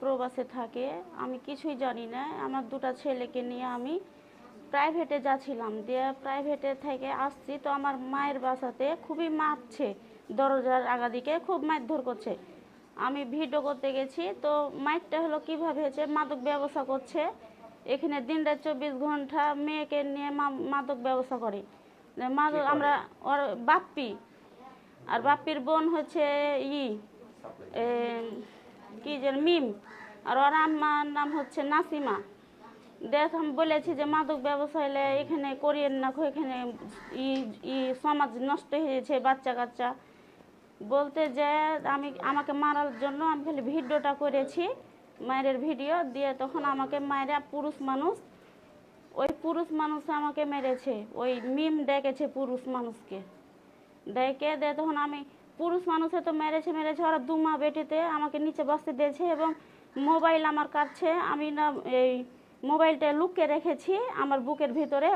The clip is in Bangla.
প্রবাসে থাকে, আমি কিছুই জানি না। আমার দুটো ছেলেকে নিয়ে আমি প্রাইভেটে যাচ্ছিলাম, দিয়ে প্রাইভেটে থেকে আসছি, তো আমার মায়ের বাসাতে খুবই মারছে, দরজার আগাদিকে খুব মারধর করছে। আমি ভিডিও করতে গেছি, তো মাইকটা হলো কীভাবে হয়েছে, মাদক ব্যবসা করছে এখানে দিন রাত 24 ঘন্টা মেয়েকে নিয়ে মাদক ব্যবসা করে। মাদক আমরা ওর বাপ্পি, আর বাপ্পির বোন হচ্ছে কি যেন মিম, আর ওর আম্মার নাম হচ্ছে নাসিমা। দেখ আমি বলেছি যে মাদক ব্যবসা হলে এখানে করিয়েন না, এখানে সমাজ নষ্ট হয়েছে, বাচ্চা কাচ্চা বলতে যে আমাকে মারার জন্য আমি খালি ভিডিওটা করেছি, মায়ের ভিডিও দিয়ে, তখন আমাকে মায়েরা পুরুষ মানুষ, ওই পুরুষ মানুষ আমাকে মেরেছে, ওই মিম ডেকেছে পুরুষ মানুষকে, ডেকে দিয়ে তখন আমি পুরুষ মানুষে তো মেরেছে, ওরা দুমা বেটিতে আমাকে নিচে বসতে দিয়েছে এবং মোবাইল আমার কাছে, আমি না এই মোবাইলটা লুকিয়ে রেখেছি আমার বুকের ভিতরে।